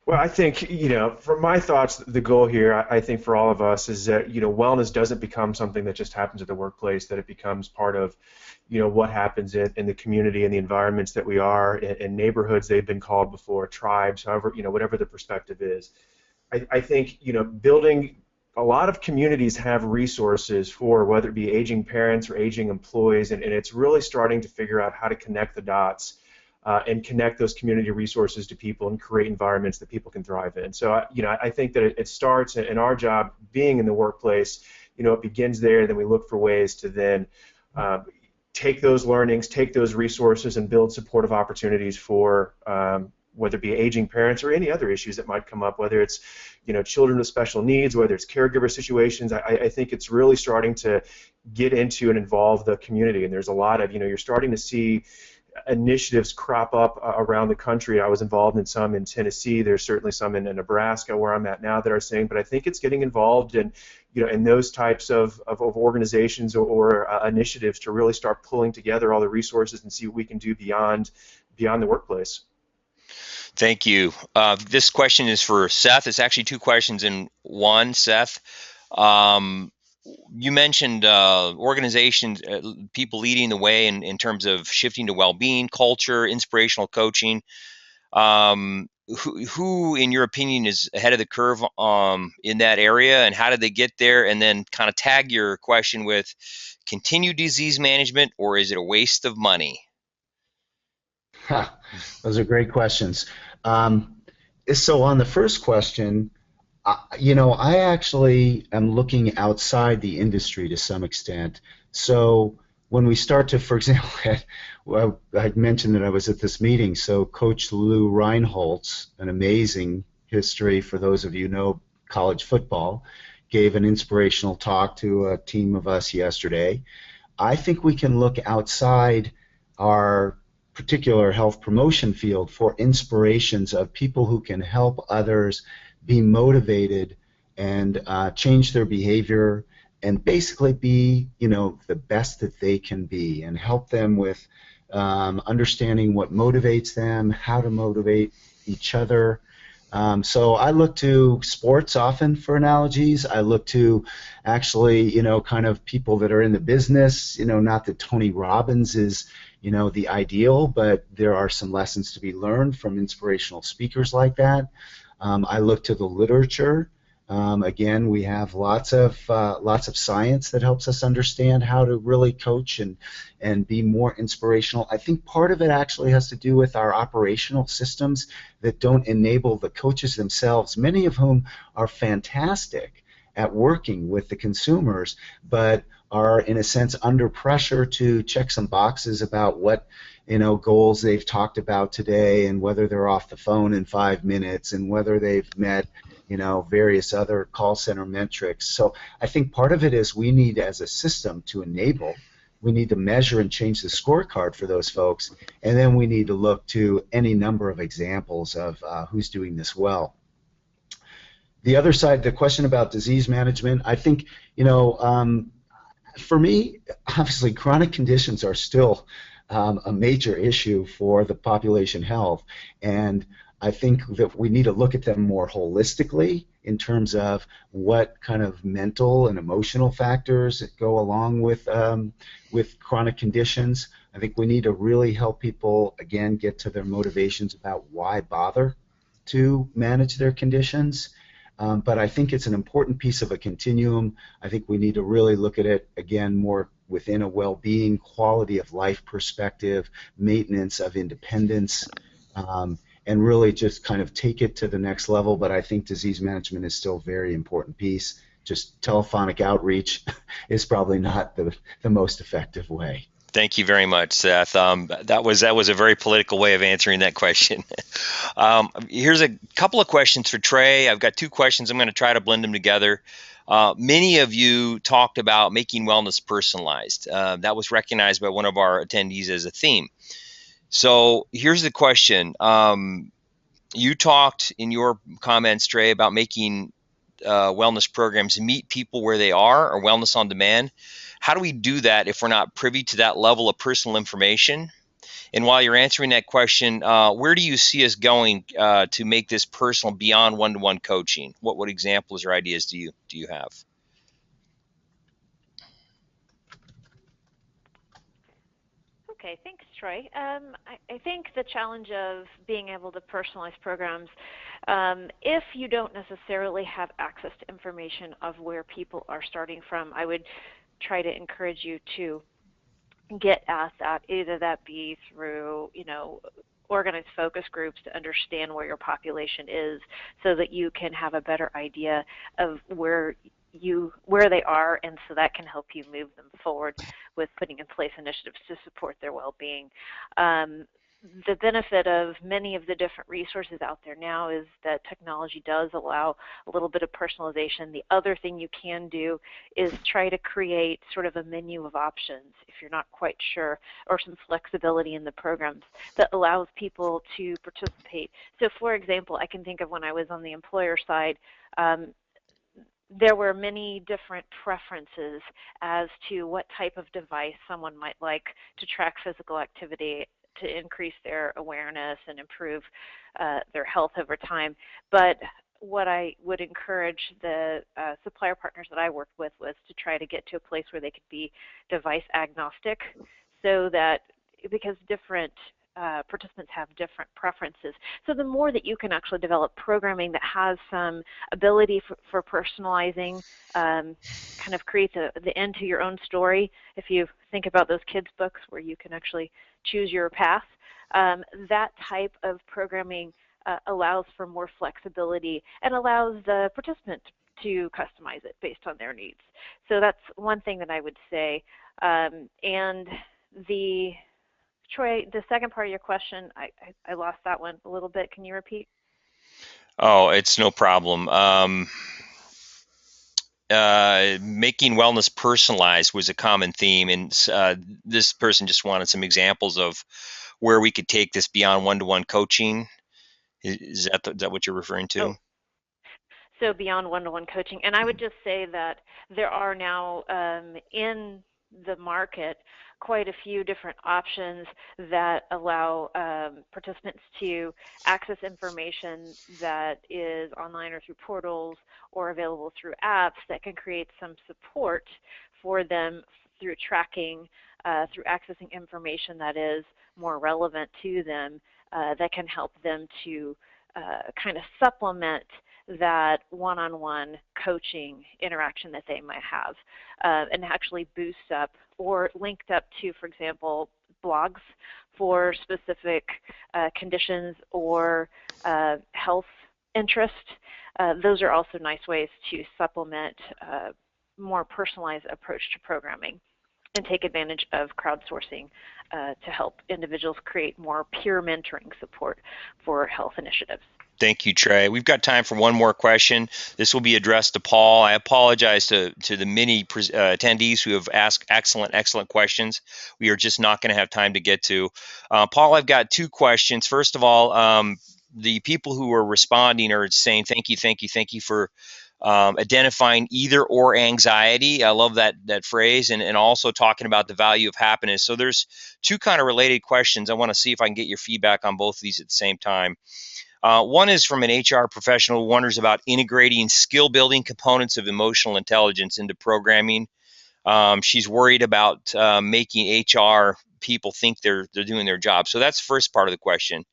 Well, I think, from my thoughts, the goal here, I think for all of us is that, wellness doesn't become something that just happens at the workplace, that it becomes part of, what happens in the community and the environments that we are, in neighborhoods they've been called before, tribes, however, whatever the perspective is. I think, building a lot of communities have resources for whether it be aging parents or aging employees, and it's really starting to figure out how to connect the dots and connect those community resources to people and create environments that people can thrive in. So, I think that it starts in our job being in the workplace. It begins there, then we look for ways to then take those learnings, take those resources, and build supportive opportunities for whether it be aging parents or any other issues that might come up, whether it's children with special needs, whether it's caregiver situations. I think it's really starting to get into and involve the community, and there's a lot of, you're starting to see initiatives crop up around the country. I was involved in some in Tennessee. There's certainly some in Nebraska where I'm at now that are saying, but I think it's getting involved in, in those types of organizations or initiatives to really start pulling together all the resources and see what we can do beyond the workplace. Thank you. This question is for Seth. It's actually two questions in one, Seth. You mentioned organizations, people leading the way in terms of shifting to well-being, culture, inspirational coaching. Who, in your opinion, is ahead of the curve in that area, and how did they get there? And then kind of tag your question with continued disease management, or is it a waste of money? Those are great questions. So on the first question, I actually am looking outside the industry to some extent. So when we start to, for example, I mentioned that I was at this meeting. So Coach Lou Reinholtz, an amazing history for those of you who know college football, gave an inspirational talk to a team of us yesterday. I think we can look outside our particular health promotion field for inspirations of people who can help others be motivated and change their behavior and basically be, the best that they can be, and help them with understanding what motivates them, how to motivate each other. So I look to sports often for analogies. I look to actually, kind of people that are in the business, not that Tony Robbins is, the ideal, but there are some lessons to be learned from inspirational speakers like that. I look to the literature. Again, we have lots of science that helps us understand how to really coach and be more inspirational. I think part of it actually has to do with our operational systems that don't enable the coaches themselves, many of whom are fantastic at working with the consumers, but are in a sense under pressure to check some boxes about what goals they've talked about today, and whether they're off the phone in 5 minutes, and whether they've met various other call center metrics. So I think part of it is we need, as a system, to enable. We need to measure and change the scorecard for those folks, and then we need to look to any number of examples of who's doing this well. The other side, the question about disease management, I think, for me, obviously, chronic conditions are still a major issue for the population health, and I think that we need to look at them more holistically in terms of what kind of mental and emotional factors that go along with chronic conditions. I think we need to really help people, again, get to their motivations about why bother to manage their conditions. But I think it's an important piece of a continuum. I think we need to really look at it, again, more within a well-being, quality of life perspective, maintenance of independence, and really just kind of take it to the next level. But I think disease management is still a very important piece. Just telephonic outreach is probably not the most effective way. Thank you very much, Seth. That was a very political way of answering that question. Here's a couple of questions for Trey. I've got two questions. I'm going to try to blend them together. Many of you talked about making wellness personalized. That was recognized by one of our attendees as a theme. So here's the question. You talked in your comments, Trey, about making wellness programs meet people where they are, or wellness on demand. How do we do that if we're not privy to that level of personal information? And while you're answering that question, where do you see us going to make this personal beyond one-to-one coaching? What examples or ideas do you have? Okay, thanks, Troy. I think the challenge of being able to personalize programs, if you don't necessarily have access to information of where people are starting from, I would try to encourage you to get at that, either that be through, organized focus groups to understand where your population is so that you can have a better idea of where they are, and so that can help you move them forward with putting in place initiatives to support their well-being. The benefit of many of the different resources out there now is that technology does allow a little bit of personalization. The other thing you can do is try to create sort of a menu of options if you're not quite sure, or some flexibility in the programs that allows people to participate. So for example, I can think of when I was on the employer side, there were many different preferences as to what type of device someone might like to track physical activity, to increase their awareness and improve their health over time. But what I would encourage the supplier partners that I worked with was to try to get to a place where they could be device agnostic, so that, because different participants have different preferences. So the more that you can actually develop programming that has some ability for personalizing, kind of create the end to your own story. If you think about those kids' books where you can actually choose your path, that type of programming allows for more flexibility and allows the participant to customize it based on their needs. So that's one thing that I would say. And Troy, the second part of your question, I lost that one a little bit. Can you repeat? Oh, it's no problem. Making wellness personalized was a common theme, and this person just wanted some examples of where we could take this beyond one-to-one coaching. Is that what you're referring to? Oh. So beyond one-to-one coaching. And I would just say that there are now in the market quite a few different options that allow participants to access information that is online or through portals or available through apps that can create some support for them through tracking, through accessing information that is more relevant to them, that can help them to kind of supplement that one-on-one coaching interaction that they might have, and actually boost up or linked up to, for example, blogs for specific conditions or health interest. Those are also nice ways to supplement more personalized approach to programming and take advantage of crowdsourcing to help individuals create more peer mentoring support for health initiatives. Thank you, Trey. We've got time for one more question. This will be addressed to Paul. I apologize to the many attendees who have asked excellent questions. We are just not going to have time to get to. Paul, I've got two questions. First of all, the people who are responding are saying thank you for identifying either or anxiety. I love that phrase, and also talking about the value of happiness. So there's two kind of related questions. I want to see if I can get your feedback on both of these at the same time. One is from an HR professional who wonders about integrating skill-building components of emotional intelligence into programming. She's worried about making HR people think they're doing their job. So that's the first part of the question.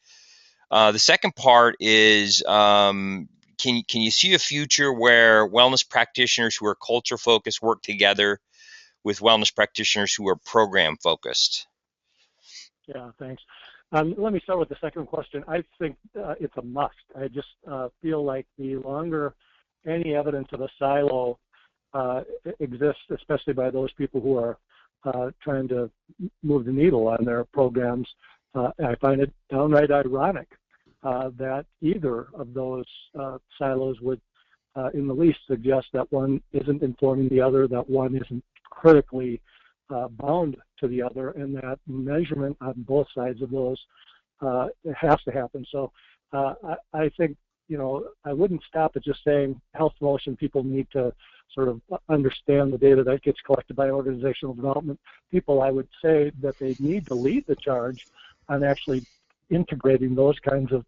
The second part is, can you see a future where wellness practitioners who are culture-focused work together with wellness practitioners who are program-focused? Yeah, thanks. Let me start with the second question. I think it's a must. I just feel like the longer any evidence of a silo exists, especially by those people who are trying to move the needle on their programs, I find it downright ironic that either of those silos would in the least suggest that one isn't informing the other, that one isn't critically bound to the other, and that measurement on both sides of those has to happen. So I think I wouldn't stop at just saying health promotion. People need to sort of understand the data that gets collected by organizational development people. I would say that they need to lead the charge on actually integrating those kinds of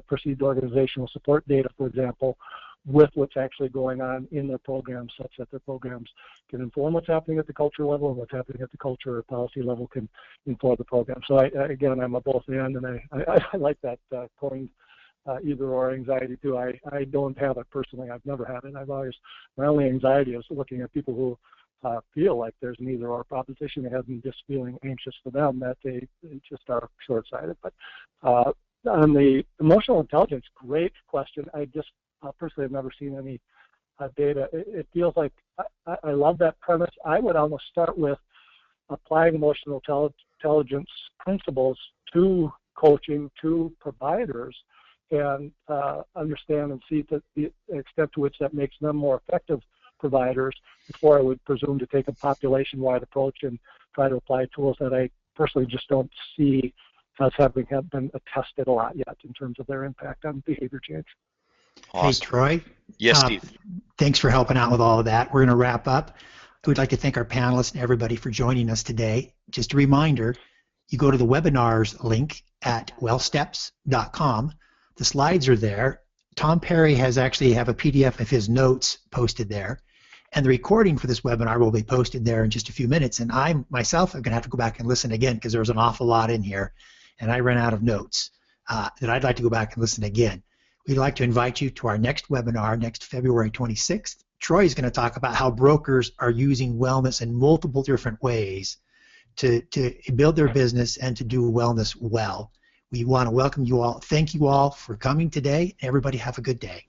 perceived organizational support data, for example, with what's actually going on in their programs, such that their programs can inform what's happening at the culture level, and what's happening at the culture or policy level can inform the program. So again, I'm a both and I like that coined either or anxiety too. I don't have it personally. I've never had it. My only anxiety is looking at people who feel like there's an either or proposition. They have me just feeling anxious for them that they just are short-sighted. But on the emotional intelligence, great question. I just personally have never seen any data. It feels like I love that premise. I would almost start with applying emotional intelligence principles to coaching, to providers, and understand and see the extent to which that makes them more effective providers before I would presume to take a population-wide approach and try to apply tools that I personally just don't see as having been tested a lot yet in terms of their impact on behavior change. Awesome. Hey, Troy. Yes, Steve. Thanks for helping out with all of that. We're going to wrap up. We'd like to thank our panelists and everybody for joining us today. Just a reminder, you go to the webinars link at wellsteps.com. The slides are there. Tom Perry has actually have a PDF of his notes posted there. And the recording for this webinar will be posted there in just a few minutes. And I myself am going to have to go back and listen again because there was an awful lot in here. And I ran out of notes that I'd like to go back and listen again. We'd like to invite you to our next webinar next February 26th. Troy is going to talk about how brokers are using wellness in multiple different ways to build their business and to do wellness well. We want to welcome you all. Thank you all for coming today. Everybody have a good day.